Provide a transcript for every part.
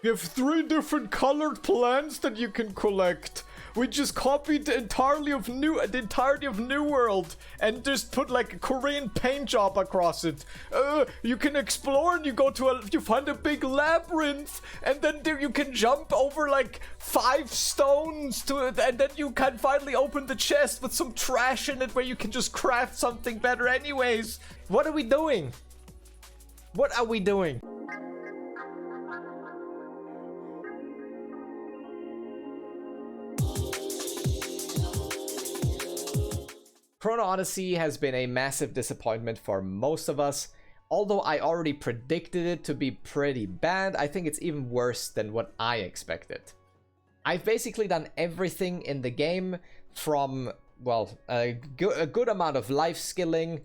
You have 3 different colored plants that you can collect. We just copied the entirety of New World and just put like a Korean paint job across it. You can explore and you find a big labyrinth, and then you can jump over like 5 stones to it, and then you can finally open the chest with some trash in it where you can just craft something better anyways. What are we doing? What are we doing? Chrono Odyssey has been a massive disappointment for most of us. Although I already predicted it to be pretty bad, I think it's even worse than what I expected. I've basically done everything in the game from, well, a good amount of life skilling,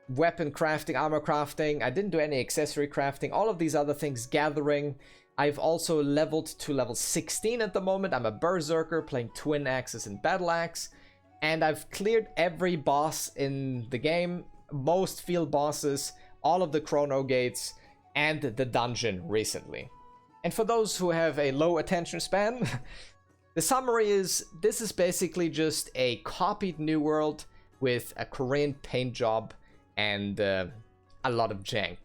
weapon crafting, armor crafting. I didn't do any accessory crafting, all of these other things, gathering. I've also leveled to level 16 at the moment. I'm a berserker playing twin axes and battle axe. And I've cleared every boss in the game, most field bosses, all of the chrono gates, and the dungeon recently. And for those who have a low attention span, the summary is, this is basically just a copied New World with a Korean paint job and a lot of jank.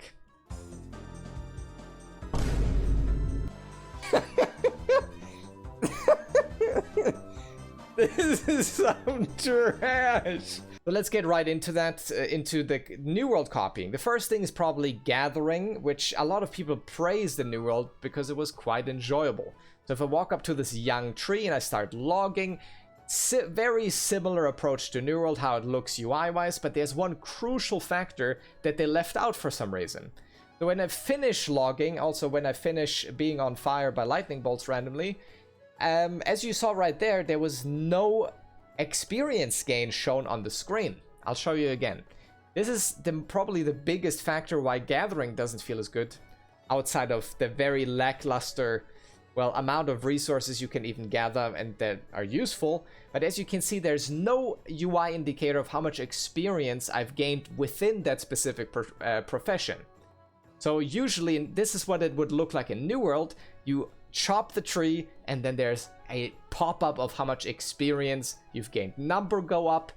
This is some trash. But let's get right into that, into the New World copying. The first thing is probably gathering, which a lot of people praise the New World because it was quite enjoyable. So if I walk up to this young tree and I start logging, very similar approach to New World, how it looks UI-wise, but there's one crucial factor that they left out for some reason. So when I finish logging, also when I finish being on fire by lightning bolts randomly, as you saw right there, there was no experience gain shown on the screen. I'll show you again. This is probably the biggest factor why gathering doesn't feel as good, outside of the very lackluster, well, amount of resources you can even gather and that are useful. But as you can see, there's no UI indicator of how much experience I've gained within that specific profession. So usually, this is what it would look like in New World. You chop the tree, and then there's a pop-up of how much experience you've gained. Number go up,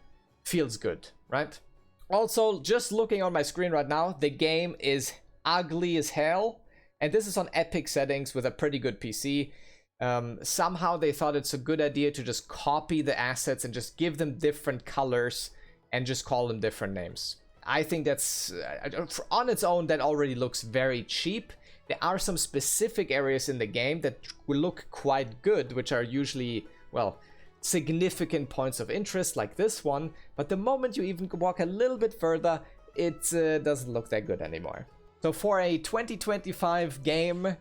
feels good, right? Also, just looking on my screen right now, the game is ugly as hell, and this is on epic settings with a pretty good PC. Somehow they thought it's a good idea to just copy the assets and just give them different colors and just call them different names. I think that's, on its own, that already looks very cheap. There are some specific areas in the game that will look quite good, which are usually, well, significant points of interest, like this one. But the moment you even walk a little bit further, it doesn't look that good anymore. So for a 2025 game,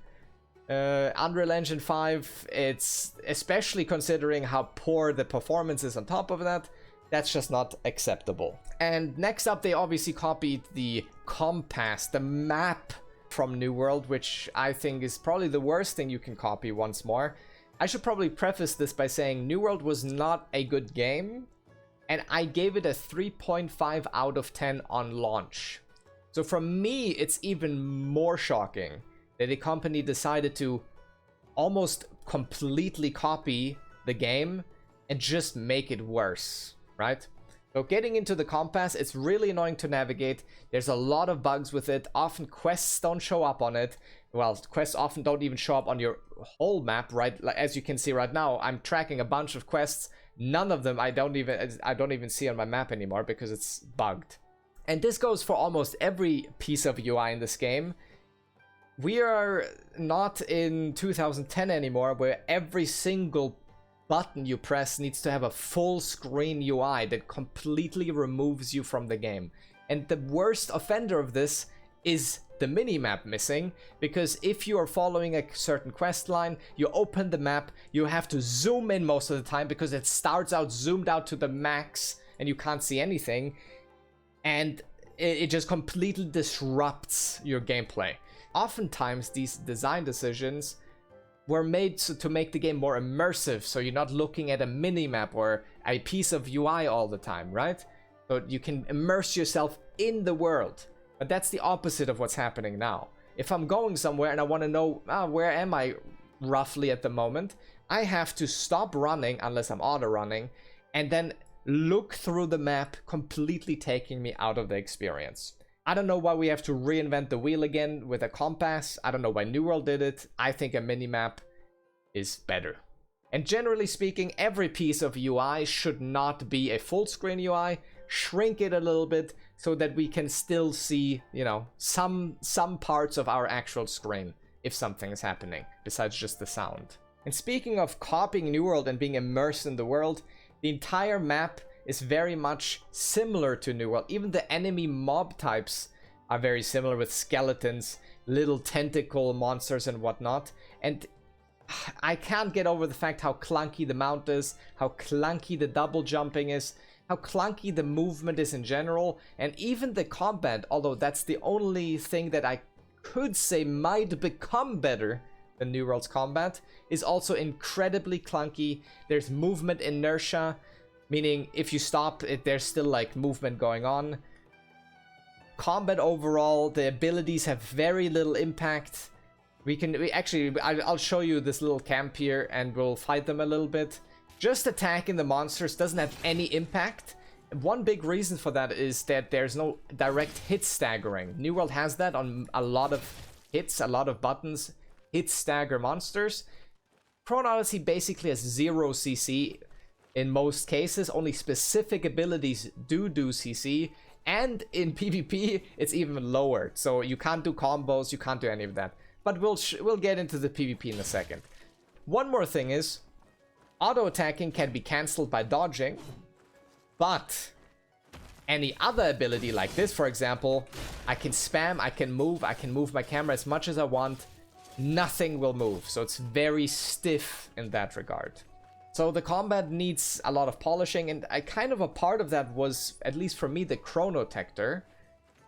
Unreal Engine 5, it's, especially considering how poor the performance is on top of that, that's just not acceptable. And next up, they obviously copied the compass, the map from New World, which I think is probably the worst thing you can copy once more. I should probably preface this by saying New World was not a good game, and I gave it a 3.5 out of 10 on launch. So for me, it's even more shocking that a company decided to almost completely copy the game and just make it worse, right? So getting into the compass, it's really annoying to navigate. There's a lot of bugs with it. Often quests don't show up on it. Well, quests often don't even show up on your whole map, right? Like, as you can see right now, I'm tracking a bunch of quests. None of them I don't even see on my map anymore because it's bugged. And this goes for almost every piece of UI in this game. We are not in 2010 anymore, where every single button you press needs to have a full screen UI that completely removes you from the game. And the worst offender of this is the minimap missing, because if you are following a certain quest line, you open the map, you have to zoom in most of the time because it starts out zoomed out to the max and you can't see anything, and it just completely disrupts your gameplay. Oftentimes these design decisions were made to make the game more immersive, so you're not looking at a minimap or a piece of UI all the time, right? So you can immerse yourself in the world. But that's the opposite of what's happening now. If I'm going somewhere and I want to know where am I roughly at the moment, I have to stop running unless I'm auto running and then look through the map, completely taking me out of the experience. I don't know why we have to reinvent the wheel again with a compass. I don't know why New World did it. I think a minimap is better. And generally speaking, every piece of UI should not be a full screen UI. Shrink it a little bit so that we can still see, you know, some parts of our actual screen if something is happening besides just the sound. And speaking of copying New World and being immersed in the world, the entire map is very much similar to New World. Even the enemy mob types are very similar, with skeletons, little tentacle monsters and whatnot. And I can't get over the fact how clunky the mount is, how clunky the double jumping is, how clunky the movement is in general, and even the combat, although that's the only thing that I could say might become better than New World's combat, is also incredibly clunky. There's movement inertia, meaning if you stop it, there's still like movement going on. Combat overall, the abilities have very little impact. I'll show you this little camp here and we'll fight them a little bit. Just attacking the monsters doesn't have any impact. One big reason for that is that there's no direct hit staggering. New World has that on a lot of hits, a lot of buttons, hit stagger monsters. Chrono Odyssey basically has 0 CC in most cases. Only specific abilities do CC. And in PvP, it's even lowered. So you can't do combos, you can't do any of that. But we'll get into the PvP in a second. One more thing is, auto attacking can be cancelled by dodging, but any other ability like this, for example, I can spam, I can move my camera as much as I want, nothing will move. So it's very stiff in that regard. So the combat needs a lot of polishing, and a part of that was, at least for me, the Chronotector,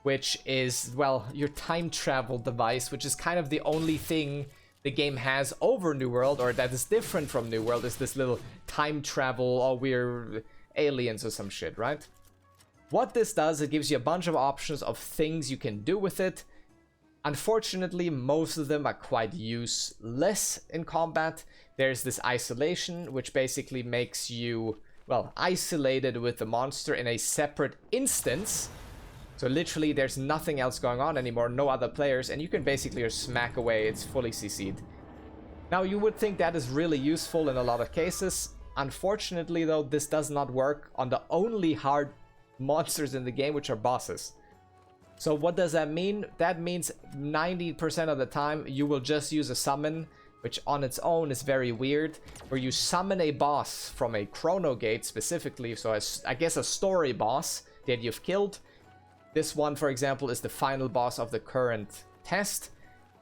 which is, well, your time travel device, which is kind of the only thing the game has over New World, or that is different from New World, is this little time travel, or we're aliens or some shit, right? What this does, it gives you a bunch of options of things you can do with it. Unfortunately, most of them are quite useless in combat. There's this isolation, which basically makes you, well, isolated with the monster in a separate instance. So literally there's nothing else going on anymore, no other players, and you can basically just smack away, it's fully CC'd. Now you would think that is really useful in a lot of cases. Unfortunately though, this does not work on the only hard monsters in the game, which are bosses. So what does that mean? That means 90% of the time you will just use a summon, which on its own is very weird, where you summon a boss from a Chrono Gate specifically, so I guess a story boss that you've killed. This one, for example, is the final boss of the current test.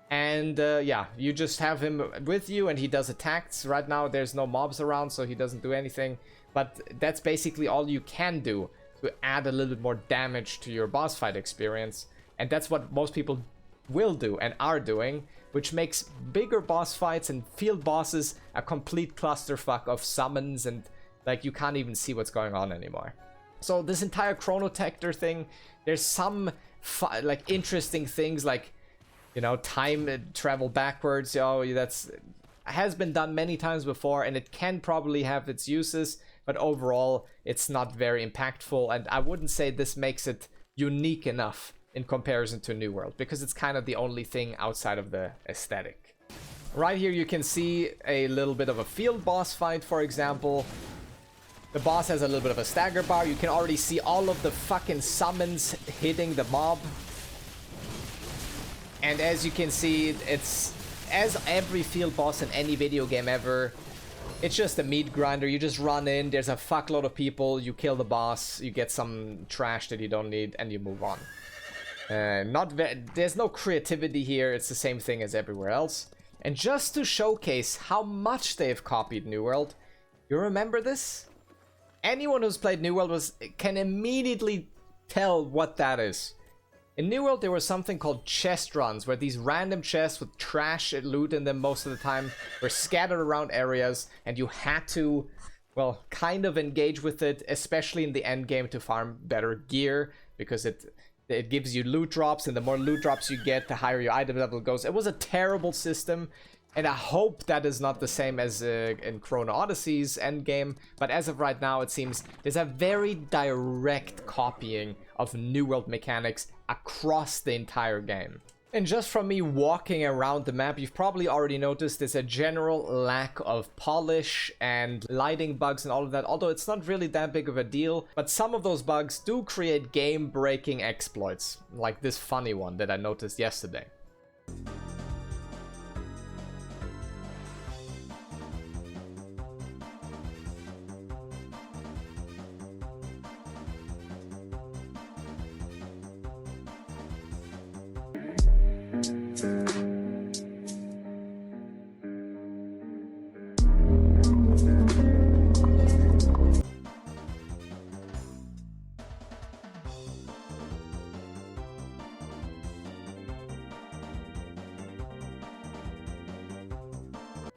And yeah, you just have him with you and he does attacks. Right now there's no mobs around, so he doesn't do anything. But that's basically all you can do to add a little bit more damage to your boss fight experience. And that's what most people will do and are doing, which makes bigger boss fights and field bosses a complete clusterfuck of summons, and like you can't even see what's going on anymore. So this entire Chronotector thing, there's some like interesting things like, you know, time travel backwards. That's has been done many times before, and it can probably have its uses, but overall it's not very impactful, and I wouldn't say this makes it unique enough in comparison to New World, because it's kind of the only thing outside of the aesthetic. Right here you can see a little bit of a field boss fight, for example. The boss has a little bit of a stagger bar. You can already see all of the fucking summons hitting the mob. And as you can see, it's, as every field boss in any video game ever, it's just a meat grinder. You just run in, there's a fuckload of people, you kill the boss, you get some trash that you don't need, and you move on. There's no creativity here, it's the same thing as everywhere else. And just to showcase how much they've copied New World, you remember this? Anyone who's played New World can immediately tell what that is. In New World, there was something called chest runs, where these random chests with trash and loot in them most of the time were scattered around areas, and you had to, well, kind of engage with it, especially in the end game, to farm better gear, because it it gives you loot drops, and the more loot drops you get, the higher your item level goes. It was a terrible system, and I hope that is not the same as in Chrono Odyssey's endgame. But as of right now, it seems there's a very direct copying of New World mechanics across the entire game. And just from me walking around the map, you've probably already noticed there's a general lack of polish and lighting bugs and all of that, although it's not really that big of a deal. But some of those bugs do create game-breaking exploits, like this funny one that I noticed yesterday.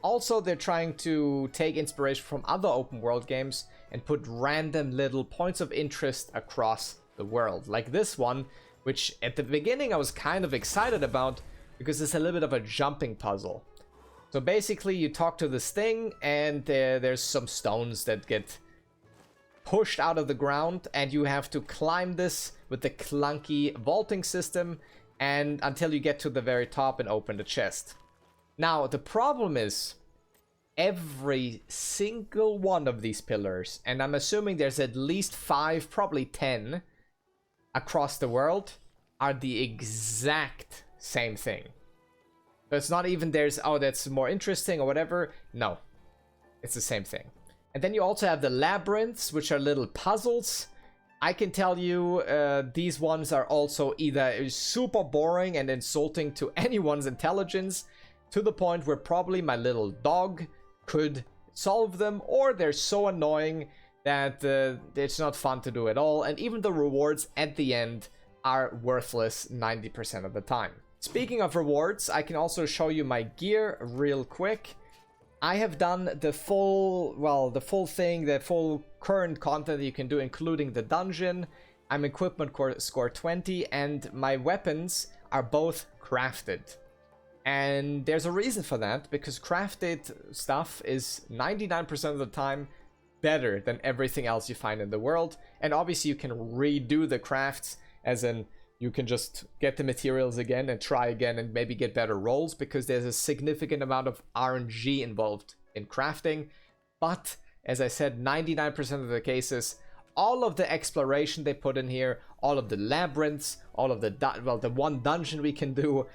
Also, they're trying to take inspiration from other open world games and put random little points of interest across the world. Like this one, which at the beginning I was kind of excited about because it's a little bit of a jumping puzzle. So basically you talk to this thing and there's some stones that get pushed out of the ground and you have to climb this with the clunky vaulting system and until you get to the very top and open the chest. Now, the problem is every single one of these pillars, and I'm assuming there's at least 5, probably 10 across the world, are the exact same thing. So it's not even there's, oh, that's more interesting or whatever. No, it's the same thing. And then you also have the labyrinths, which are little puzzles. I can tell you these ones are also either super boring and insulting to anyone's intelligence, to the point where probably my little dog could solve them, or they're so annoying that it's not fun to do at all, and even the rewards at the end are worthless 90% of the time. Speaking of rewards, I can also show you my gear real quick. I have done the full current content that you can do, including the dungeon. I'm equipment score 20, and my weapons are both crafted. And there's a reason for that, because crafted stuff is 99% of the time better than everything else you find in the world. And obviously you can redo the crafts, as in you can just get the materials again and try again and maybe get better rolls, because there's a significant amount of RNG involved in crafting. But as I said, 99% of the cases, all of the exploration they put in here, all of the labyrinths, all of the the one dungeon we can do,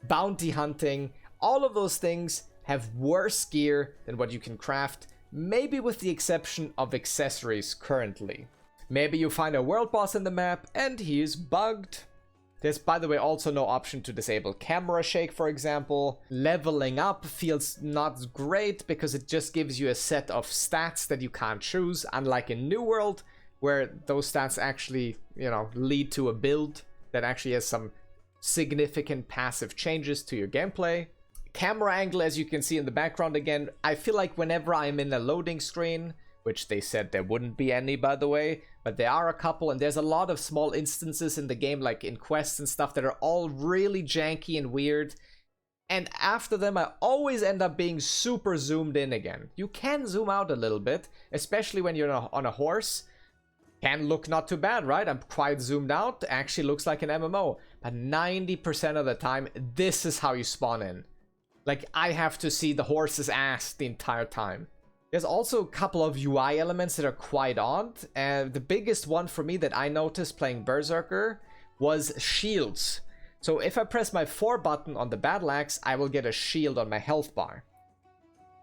bounty hunting, all of those things have worse gear than what you can craft, maybe with the exception of accessories currently. Maybe you find a world boss in the map and he's bugged. There's, by the way, also no option to disable camera shake, for example. Leveling up feels not great because it just gives you a set of stats that you can't choose, unlike in New World, where those stats actually, lead to a build that actually has some significant passive changes to your gameplay. Camera angle, as you can see in the background again, I feel like whenever I'm in a loading screen, which they said there wouldn't be any, by the way, but there are a couple, and there's a lot of small instances in the game, like in quests and stuff, that are all really janky and weird, and after them I always end up being super zoomed in again. You can zoom out a little bit, especially when you're on a horse. Can look not too bad, right? I'm quite zoomed out. Actually looks like an MMO. But 90% of the time, this is how you spawn in. Like, I have to see the horse's ass the entire time. There's also a couple of UI elements that are quite odd. And the biggest one for me that I noticed playing Berserker was shields. So if I press my 4 button on the battle axe, I will get a shield on my health bar.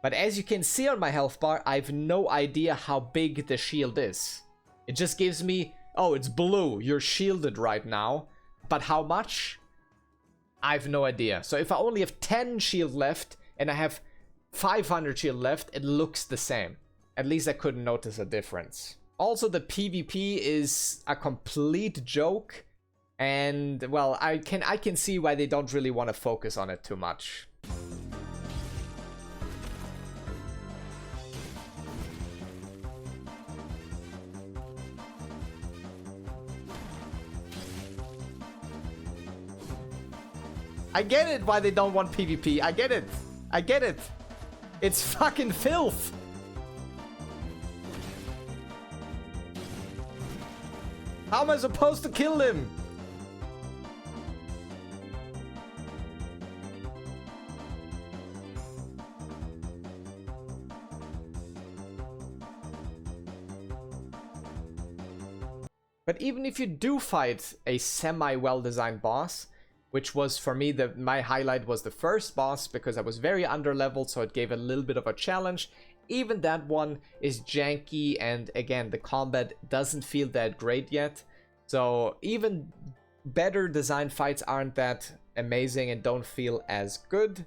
But as you can see on my health bar, I have no idea how big the shield is. It just gives me, oh, it's blue, you're shielded right now. But how much? I have no idea. So if I only have 10 shield left and I have 500 shield left, it looks the same. At least I couldn't notice a difference. Also, the PvP is a complete joke. And, well, I can see why they don't really want to focus on it too much. I get it why they don't want PvP. I get it. I get it. It's fucking filth. How am I supposed to kill him? But even if you do fight a semi-well-designed boss, which was for me, my highlight was the first boss because I was very underleveled, so it gave a little bit of a challenge. Even that one is janky, and again, the combat doesn't feel that great yet. So even better designed fights aren't that amazing and don't feel as good.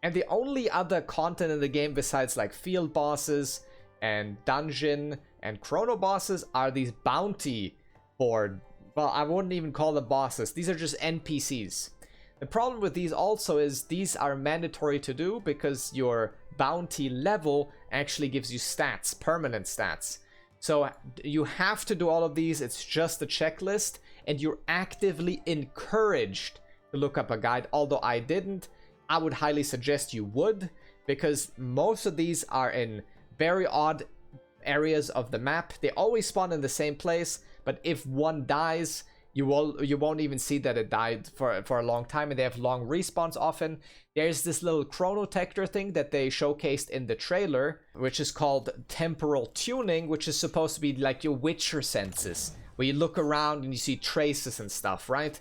And the only other content in the game besides like field bosses and dungeon and chrono bosses are these bounty board. Well, I wouldn't even call them bosses. These are just NPCs. The problem with these also is these are mandatory to do because your bounty level actually gives you stats, permanent stats. So you have to do all of these. It's just a checklist, and you're actively encouraged to look up a guide. Although I didn't, I would highly suggest you would, because most of these are in very odd areas of the map. They always spawn in the same place, but if one dies, you won't even see that it died for a long time, and they have long respawns often. There's this little chronotector thing that they showcased in the trailer, which is called temporal tuning, which is supposed to be like your Witcher senses, where you look around and you see traces and stuff, right?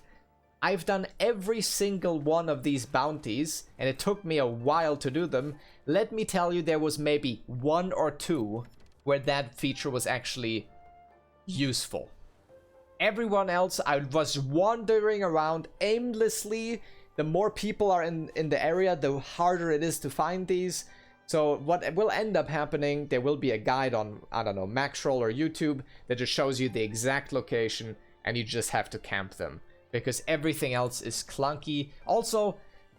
I've done every single one of these bounties, and it took me a while to do them. Let me tell you, there was maybe 1 or 2 where that feature was actually useful. Everyone else, I was wandering around aimlessly. The more people are in the area, the harder it is to find these. So what will end up happening, there will be a guide on, I don't know, Maxroll or YouTube that just shows you the exact location, and you just have to camp them, because everything else is clunky. Also,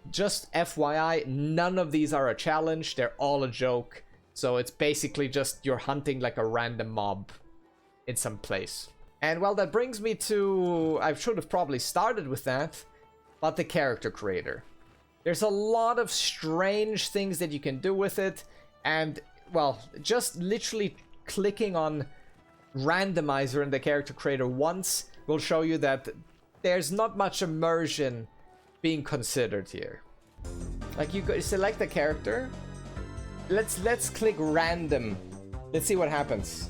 just FYI, none of these are a challenge. They're all a joke. So it's basically just you're hunting like a random mob in some place. And well, that brings me to, I should have probably started with that, but the character creator. There's a lot of strange things that you can do with it, and well, just literally clicking on randomizer in the character creator once will show you that there's not much immersion being considered here. Like, you go select the character. Let's click random. Let's see what happens.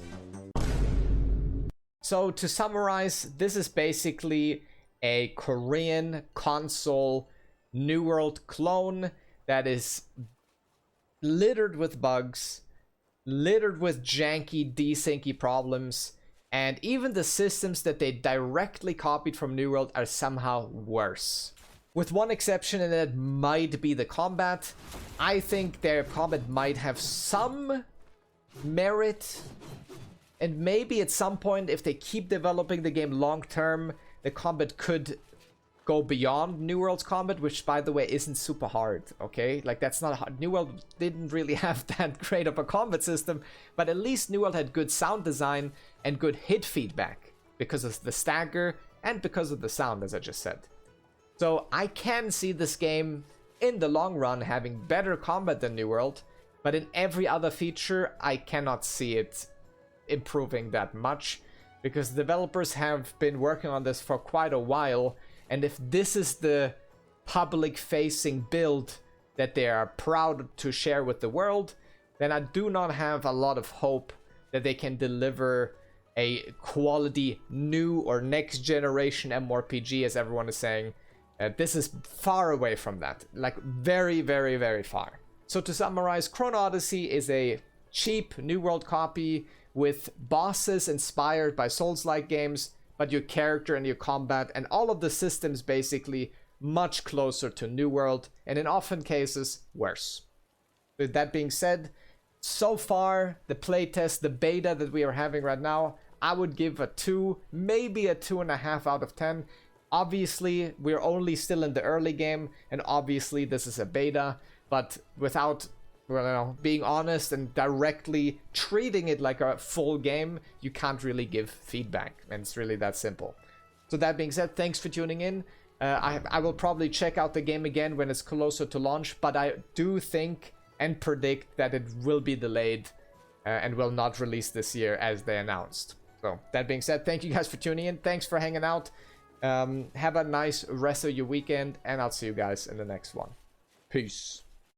So to summarize, this is basically a Korean console New World clone that is littered with bugs, littered with janky, desyncy problems, and even the systems that they directly copied from New World are somehow worse. With one exception, and that might be the combat. I think their combat might have some merit, and maybe at some point, if they keep developing the game long term, the combat could go beyond New World's combat, which, by the way, isn't super hard, okay? Like, that's not hard. New World didn't really have that great of a combat system, but at least New World had good sound design and good hit feedback because of the stagger and because of the sound, as I just said. So I can see this game in the long run having better combat than New World, but in every other feature, I cannot see it improving that much, because developers have been working on this for quite a while, and if this is the public-facing build that they are proud to share with the world, then I do not have a lot of hope that they can deliver a quality new or next generation MMORPG, as everyone is saying. This is far away from that, like very, very, very far. So to summarize, Chrono Odyssey is a cheap New World copy with bosses inspired by Souls-like games, but your character and your combat and all of the systems basically much closer to New World, and in often cases, worse. With that being said, so far, the playtest, the beta that we are having right now, I would give a 2, maybe a 2.5 out of 10. Obviously, we're only still in the early game, and obviously this is a beta, but without, well, you know, being honest and directly treating it like a full game, you can't really give feedback, and it's really that simple. So that being said, thanks for tuning in. I will probably check out the game again when it's closer to launch, but I do think and predict that it will be delayed and will not release this year as they announced. So that being said, thank you guys for tuning in. Thanks for hanging out. Have a nice rest of your weekend, and I'll see you guys in the next one. Peace.